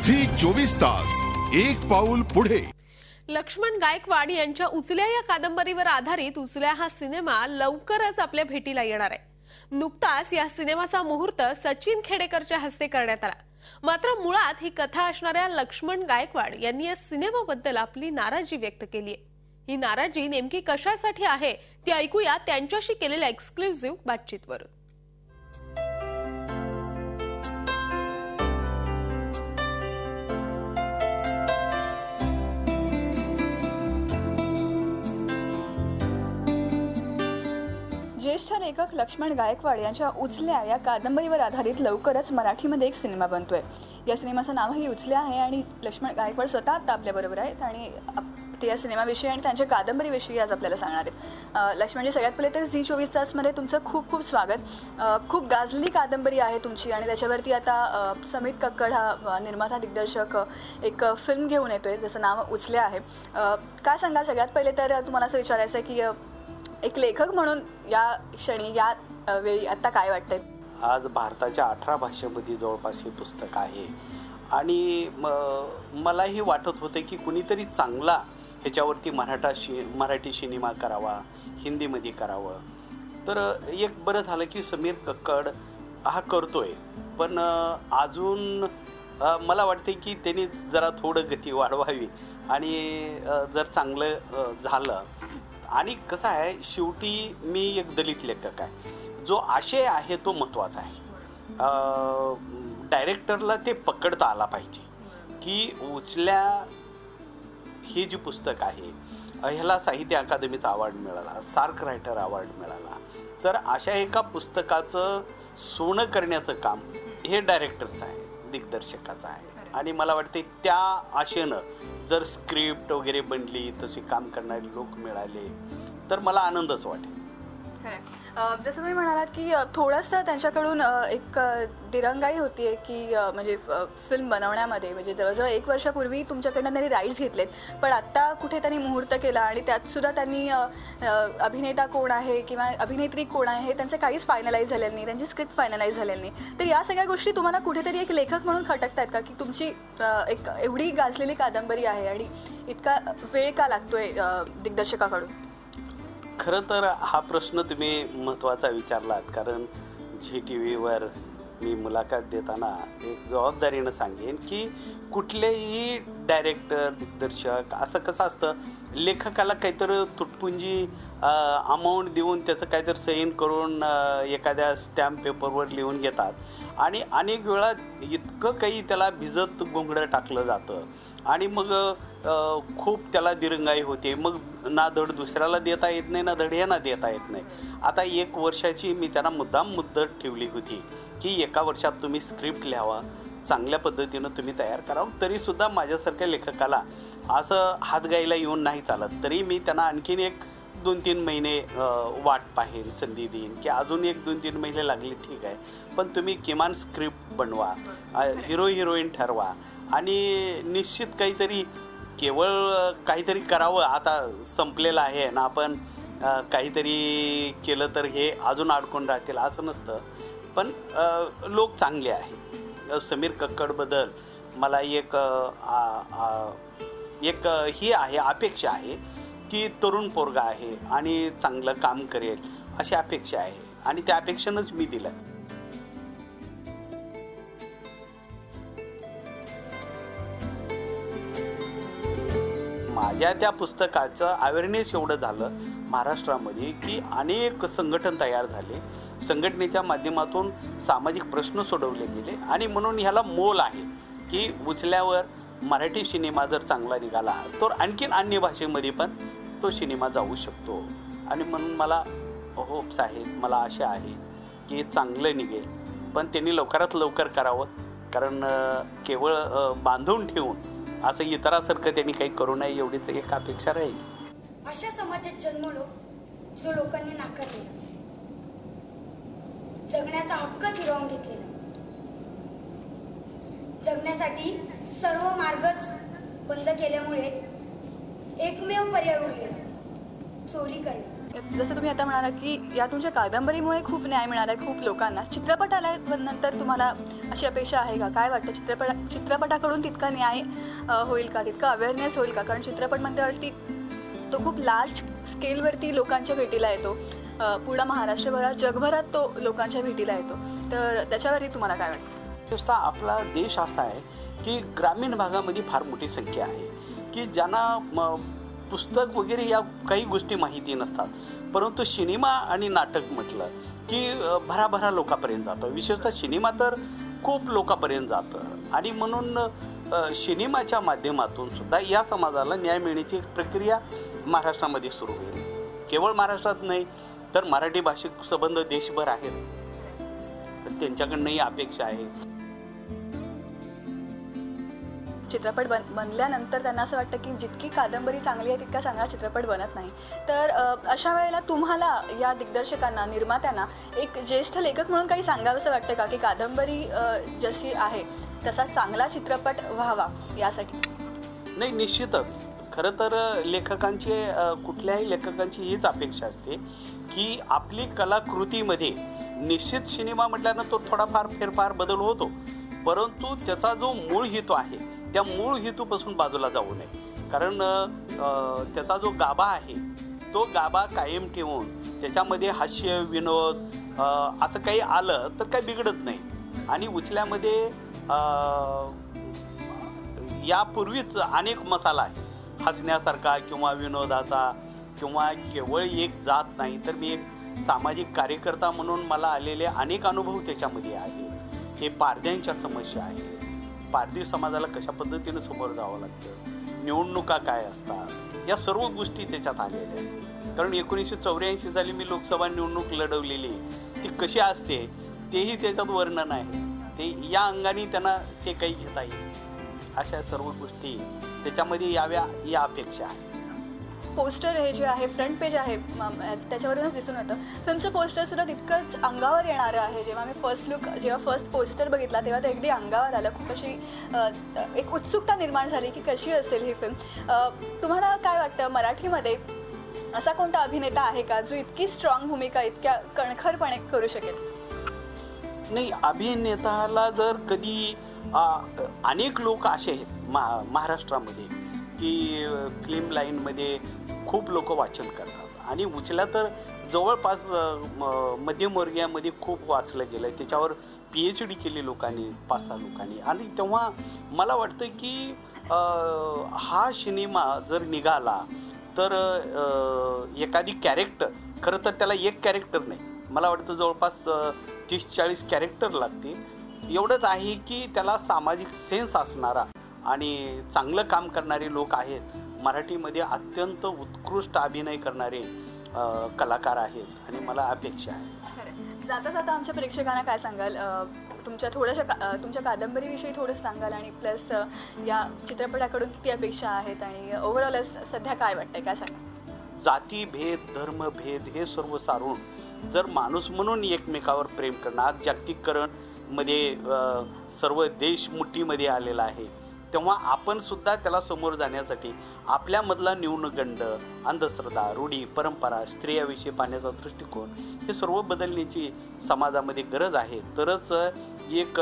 24 तास एक पाऊल पुढे। लक्ष्मण गायकवाड यांच्या उचल्या या कादंबरीवर आधारित उचल्या हा सिनेमा लवकरच आपल्या भेटीला येणार आहे। नुकताच या सिनेमाचा मुहूर्त सचिन खेडेकरच्या हस्ते करण्यात आला। मात्र मुळात ही कथा असणाऱ्या लक्ष्मण गायकवाड यांनी या सिनेमाबद्दल आपली नाराजी व्यक्त केली आहे। ही नाराजी नेमकी कशासाठी आहे ती ऐकूया त्यांच्याशी केलेल्या एक्सक्लुझिव्ह बातचीतवरून। ज्येष्ठ लेखक लक्ष्मण गायकवाड यांच्या उचल्या या कादंबरीवर आधारित लवकरच मराठीमध्ये एक सिनेमा बनतोय। या सिनेमाचं नावही उचल्या आहे आणि लक्ष्मण गायकवाड स्वतः आता आपल्याबरोबर आहेत आणि ते या सिनेमाविषयी आणि त्यांच्या कादंबरीविषयी आज आपल्याला सांगणार आहेत। लक्ष्मणजी, सगळ्यात पहिले तर झी 24 तासमध्ये तुमचं खूप खूप स्वागत। खूप गाजली कादंबरी आहे तुमची आणि त्याच्यावरती आता समीर कक्कड हा निर्माता दिग्दर्शक एक फिल्म घेऊन येतोय ज्याचं नाव उचल्या आहे। काय सांगाल? सगळ्यात पहिले तर तुम्हाला असं विचारायचं आहे की एक लेखक म्हणून या क्षणी या वेळी आता काय वाटतंय? आज भारताच्या 18 भाषेमध्ये जवळपास हे पुस्तक आहे आणि मलाही वाटत होतं की कुणीतरी चांगला ह्याच्यावरती मराठी सिनेमा करावा, हिंदीमध्ये करावं। तर एक बरं झालं की समीर कक्कड हा करतोय, पण अजून मला वाटते की त्यांनी जरा थोडं गती वाढवावी आणि जर चांगलं झालं। आणि कसं आहे, शेवटी मी एक दलित लेखक आहे, जो आशय आहे तो महत्त्वाचा आहे। डायरेक्टरला ते पकडता आला पाहिजे की उचल्या हे जे पुस्तक आहे ह्याला साहित्य अकादमीचा अवॉर्ड मिळाला, सार्क रायटर अवॉर्ड मिळाला। तर अशा एका पुस्तकाचं सोनं करण्याचं काम हे डायरेक्टरचं आहे, दिग्दर्शकाचं आहे। आणि मला वाटते त्या आशेनं जर स्क्रिप्ट वगैरे बनली, तशी काम करणारे लोक मिळाले तर मला आनंदच वाटेल। जसं तुम्ही म्हणालात की थोडंसं त्यांच्याकडून एक दिरंगाई होतीये की म्हणजे फिल्म बनवण्यामध्ये, म्हणजे जवळजवळ 1 वर्षापूर्वी तुमच्याकडनं त्यांनी राईट्स घेतलेत, पण आत्ता कुठे त्यांनी मुहूर्त केला आणि त्यात सुद्धा त्यांनी अभिनेता कोण आहे किंवा अभिनेत्री कोण आहे हे त्यांचं काहीच फायनलाइज झालेलं नाही, त्यांची स्क्रिप्ट फायनलाइज झालेली नाही। तर या सगळ्या गोष्टी तुम्हाला कुठेतरी एक लेखक म्हणून खटकतायत का की तुमची एक एवढी गाजलेली कादंबरी आहे आणि इतका वेळ का लागतोय दिग्दर्शकाकडून? खरं तर हा प्रश्न तुम्ही महत्त्वाचा विचारलात, कारण झी TV मी मुलाखत देताना एक जबाबदारीनं सांगेन की कुठलेही डायरेक्टर, दिग्दर्शक असं कसं असतं, लेखकाला काहीतरी तुटपुंजी अमाऊंट देऊन त्याचं काहीतरी साइन करून एखाद्या स्टॅम्प पेपरवर लिहून घेतात आणि अनेक वेळा इतकं काही त्याला भिजत गोंगडं टाकलं जातं आणि मग खूप त्याला दिरंगाई होते। मग ना धड दुसऱ्याला देता येत नाही, ना धड ह्यांना देता येत नाही। आता 1 वर्षाची मी त्यांना मुद्दाम मुदत ठेवली होती की 1 वर्षात तुम्ही स्क्रिप्ट लिहावा, चांगल्या पद्धतीनं तुम्ही तयार करावं। तरीसुद्धा माझ्यासारख्या लेखकाला असं हातगाईला येऊन नाही चालत, तरी मी त्यांना आणखीन 1-2-3 महिने वाट पाहेन, संधी देईन की अजून 1-2-3 महिने लागले ठीक आहे, पण तुम्ही किमान स्क्रिप्ट बनवा, हिरो हिरोईन ठरवा आणि निश्चित काहीतरी केवळ काहीतरी करावं। आता संपलेलं आहे ना, आपण काहीतरी केलं तर हे अजून अडकून राहतील असं नसतं। पण लोक चांगले आहेत। समीर कक्कडबद्दल मला एक ही आहे, अपेक्षा आहे की तरुण पोरगा आहे आणि चांगलं काम करेल अशी अपेक्षा आहे आणि त्या अपेक्षेनंच मी दिलं। माझ्या त्या पुस्तकाचं अवेअरनेस एवढं झालं महाराष्ट्रामध्ये की अनेक संघटन तयार झाले, संघटनेच्या माध्यमातून सामाजिक प्रश्न सोडवले गेले आणि म्हणून ह्याला मोल आहे की उचल्यावर मराठी सिनेमा जर चांगला निघाला तर आणखीन अन्य भाषेमध्ये पण तो सिनेमा जाऊ शकतो। आणि म्हणून मला होप्स आहेत, मला आशा आहे की चांगलं निघेल, पण त्यांनी लवकरात लवकर करावं, कारण केवळ बांधून ठेवून असं इतरासारखं त्यांनी काही करू नये एवढीच एक अपेक्षा राहील। अशा समाजात जन्मलो जो लोकांनी नाकारलेला, जगण्याचा हक्कच हिरावून घेतलेला, जगण्यासाठी सर्व मार्गच बंद केल्यामुळे एकमेव पर्याय उरलेला चोरी करणे। जसं तुम्ही आता म्हणाला की या तुमच्या कादंबरीमुळे खूप न्याय मिळाला आहे खूप लोकांना. चित्रपट आल्यानंतर तुम्हाला अशी अपेक्षा आहे का? काय वाटतं चित्रपटाकडून तितका न्याय होईल का, तितका अवेअरनेस होईल का? कारण चित्रपट म्हणल्यावरती तो खूप लार्ज स्केलवरती लोकांच्या भेटीला येतो, पूर्ण महाराष्ट्रभरात जगभरात तो लोकांच्या भेटीला येतो. तर त्याच्यावरही तुम्हाला काय वाटतं? विशेषतः आपला देश असा आहे की ग्रामीण भागामध्ये फार मोठी संख्या आहे की ज्यांना पुस्तक वगैरे या काही गोष्टी माहिती नसतात, परंतु सिनेमा आणि नाटक म्हटलं की भराभरा लोकांपर्यंत जातं. विशेषतः सिनेमा तर खूप लोकांपर्यंत जातं आणि म्हणून सिनेमाच्या माध्यमातून सुद्धा या समाजाला न्याय मिळण्याची प्रक्रिया महाराष्ट्रामध्ये सुरू होईल. केवळ महाराष्ट्रात नाही तर मराठी भाषिक संबंध देशभर आहेत, तर त्यांच्याकडनंही अपेक्षा आहे. चित्रपट बनल्यानंतर त्यांना असं वाटतं की जितकी कादंबरी चांगली आहे तितका चांगला चित्रपट बनत नाही. तर अशा वेळेला तुम्हाला या दिग्दर्शकांना, निर्मात्यांना एक ज्येष्ठ लेखक म्हणून काही सांगावंसं वाटतं का की कादंबरी जशी आहे तसा चांगला चित्रपट व्हावा यासाठी? नाही, निश्चितच. खरं तर लेखकांची, कुठल्याही लेखकांची हीच अपेक्षा असते की आपली कलाकृतीमध्ये निश्चित सिनेमा म्हटल्यानं तो थोडाफार फेरफार बदल होतो, परंतु त्याचा जो मूळ हेतू आहे त्या मूळ हेतूपासून बाजूला जाऊ नये. कारण त्याचा जो गाभा आहे तो गाभा कायम ठेवून त्याच्यामध्ये हास्य, विनोद असं काही आलं तर काही बिघडत नाही. आणि उचल्यामध्ये यापूर्वीच अनेक मसाला आहे हसण्यासारखा किंवा विनोदाचा, किंवा केवळ एक जात नाही तर मी एक सामाजिक कार्यकर्ता म्हणून मला आलेले अनेक अनुभव त्याच्यामध्ये आहेत. हे पारध्यांच्या समस्या आहेत, पारधी समाजाला कशा पद्धतीनं समोर जावं लागतं, निवडणुका काय असतात, या सर्व गोष्टी त्याच्यात आलेल्या आहेत. कारण 1984 साली मी लोकसभा निवडणूक लढवलेली, ती कशी असते तेही त्याच्यात वर्णन आहे. ते या अंगाने त्यांना ते काही घेता येईल, अशा सर्व गोष्टी त्याच्यामध्ये याव्या या अपेक्षा आहे. पोस्टर हे जे आहे, फ्रंट पेज आहे, त्याच्यावरूनच दिसून येतं. फिल्मचं पोस्टर सुद्धा तितकंच अंगावर येणारं आहे. जेव्हा मी फर्स्ट पोस्टर बघितला तेव्हा ते अगदी अंगावर आलं. खूप अशी एक उत्सुकता निर्माण झाली की कशी असेल ही फिल्म. तुम्हाला काय वाटतं, मराठीमध्ये असा कोणता अभिनेता आहे का जो इतकी स्ट्रॉंग भूमिका इतक्या कणखरपणे करू शकेल? नाही, अभिनेताला जर कधी अनेक लोक असे आहेत महाराष्ट्रामध्ये की फिल्म लाईनमध्ये खूप लोक वाचन करतात आणि उचल्या तर जवळपास मध्यमवर्गीयामध्ये खूप वाचलं गेलं. त्याच्यावर PhD केली लोकांनी, 5-6 लोकांनी. आणि तेव्हा मला वाटतं की हा सिनेमा जर निघाला तर एखादी कॅरेक्टर, खरं तर त्याला एक कॅरेक्टर नाही, मला वाटतं जवळपास 30-40 कॅरेक्टर लागते. एवढंच आहे की त्याला सामाजिक सेन्स असणारा आणि चांगलं काम करणारे लोक आहेत. मराठीमध्ये अत्यंत उत्कृष्ट अभिनय करणारे कलाकार आहेत आणि मला अपेक्षा आहे. जाता जाता आमच्या प्रेक्षकांना काय सांगाल, तुमच्या कादंबरीविषयी थोडं सांगाल आणि प्लस या चित्रपटाकडून किती अपेक्षा आहेत आणि ओव्हरऑल सध्या काय वाटतंय, काय सांगा? जाती भेद, धर्म भेद हे सर्व सारून जर माणूस म्हणून एकमेकावर प्रेम करणं, आज जागतिकीकरण मध्ये सर्व देश मुठीमध्ये आलेला आहे, तेव्हा आपण सुद्धा त्याला समोर जाण्यासाठी आपल्यामधला न्यूनगंड, अंधश्रद्धा, रूढी, परंपरा, स्त्रियाविषयी पाहण्याचा दृष्टिकोन हे सर्व बदलण्याची समाजामध्ये गरज आहे. तरच एक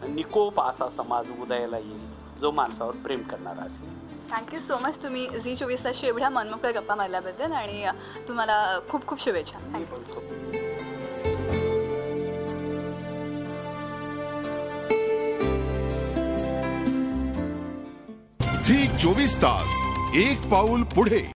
निकोप असा समाज उदयाला येईल जो माणसावर प्रेम करणारा असेल. थँक्यू सो मच, तुम्ही झी24 तासशी एवढ्या मनमोकळ्या गप्पा मारल्याबद्दल आणि तुम्हाला खूप खूप शुभेच्छा. झी 24 तास, एक पाऊल पुढे.